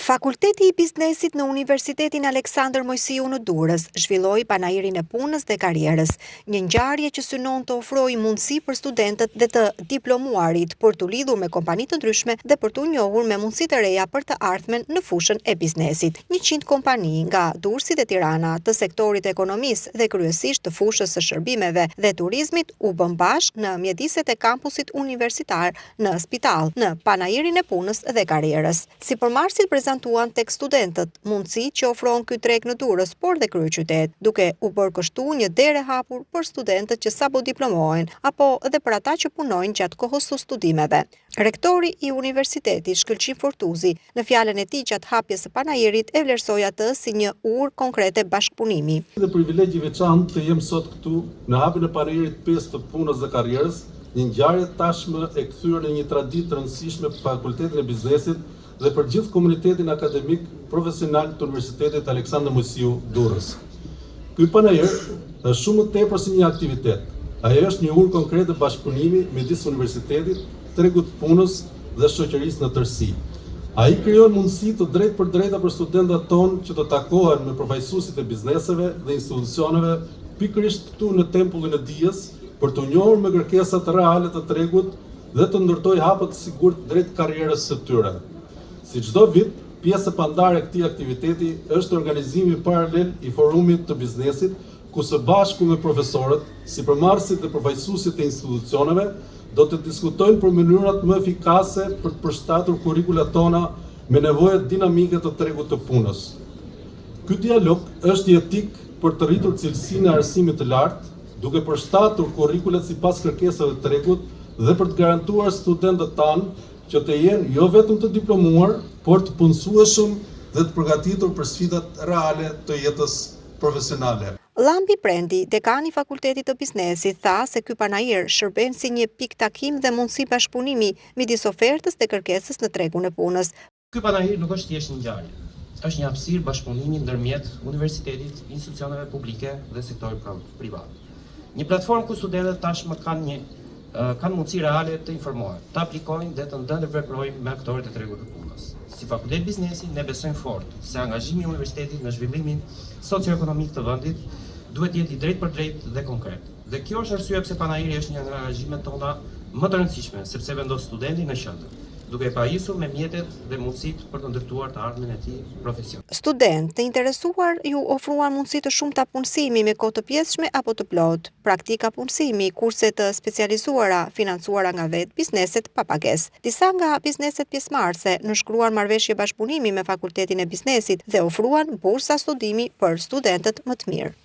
Fakulteti i Biznesit në Universitetin Aleksandër Mojsiu në Durrës zhvilloi panairin e punës dhe karrierës, një ngjarje që synon të ofrojë mundësi për studentët dhe të diplomuarit për të lidhur me kompani të ndryshme dhe për t'u njohur me mundësitë e reja për të ardhmen në fushën e biznesit. 100 kompani nga Durrësi dhe Tirana, të sektorit të ekonomisë dhe kryesisht të fushës së shërbimeve dhe turizmit u bën bashkë në mjediset e kampusit universitar në Spital, në panairin e punës dhe karrierës. Sipërmarrësit prezentuan tek studentët mundësi që ofron ky treg në Durrës, por dhe kryeqytet, duke u bërë kështu një derë e hapur për studentët që sapo diplomohen, apo edhe për ata që punojnë gjatë kohës së studimeve. Rektori i Universitetit Shkëlqim Fortuzi, në fjalën e tij gjatë hapjes së panairit, e vlerësoi atë si një urë konkrete bashkëpunimi. Dhe privilegj i veçantë të jem sot këtu në hapjen e panairit 5 të punës dhe karrierës, një ngjarje tashmë e kthyer në një traditë të rëndësishme për Fakultetin e Biznesit dhe për gjithë komunitetin akademik profesional të Universitetit Aleksandër Mojsiu Durrës. Ky panair është shumë më tepër se një aktivitet. Ai është një urë konkrete bashkëpunimi midis universitetit, tregut të punës dhe shoqërisë në tërësi. Ai krijon mundësi të drejtë për drejta për studentët tonë që të takohen me përfaqësuesit e bizneseve dhe institucioneve pikërisht këtu në tempullin e dijes për të njohur me kërkesat reale të tregut dhe të ndërtojë hapë të sigurt drejt karrierës së tyre. Si çdo vit, pjesë e pandare e këtij aktiviteti është organizimi paralel i forumit të biznesit, ku së bashku me profesorët, sipërmarrësit dhe përfaqësuesit e institucioneve do të diskutojnë për mënyrat më efikase për të përshtatur kurrikulat tona me nevojat dinamike të tregut të punës. Ky dialog është jetik për të rritur cilësinë e arsimit të lartë, duke përshtatur kurrikulat sipas kërkesave të tregut dhe për të garantuar studentët tanë që të jenë jo vetëm të diplomuar, por të punësueshëm dhe të përgatitur për sfidat reale të jetës profesionale. Llambi Prendi, dekani i Fakultetit të Biznesit, tha se ky panair shërben si një pikë takim dhe mundësi bashkëpunimi midis ofertës dhe kërkesës në tregun e punës. Ky panair nuk është thjesht një ngjarje. Është një hapësirë bashkëpunimi ndërmjet universitetit, institucioneve publike dhe sektorit privat. Një platformë ku studentët tashmë kanë mundësi reale të informohen, të aplikojnë dhe të ndërveprojnë me aktorët e tregut të punës. Si Fakultet Biznesi, ne besojmë fort se angazhimi i universitetit në zhvillimin socioekonomik të vendit duhet jetë i drejtë për drejtë dhe konkret. Dhe kjo është arsyeja pse panairi është një nga angazhimet tona më të rëndësishme, sepse vendos studentin në qendër, duke e pajisur me mjetet dhe mundësitë për të ndërtuar të ardhmen e tij profesionale. Studentë të interesuar ju ofruan mundësi të shumta punësimi me kohë të pjesshme apo të plotë, praktika punësimi, kurse të specializuara financuara nga vetë bizneset pa pagesë. Disa nga bizneset pjesëmarrëse nënshkruan marrëveshje bashkëpunimi me Fakultetin e Biznesit dhe ofruan bursa studimi për studentët më të mirë.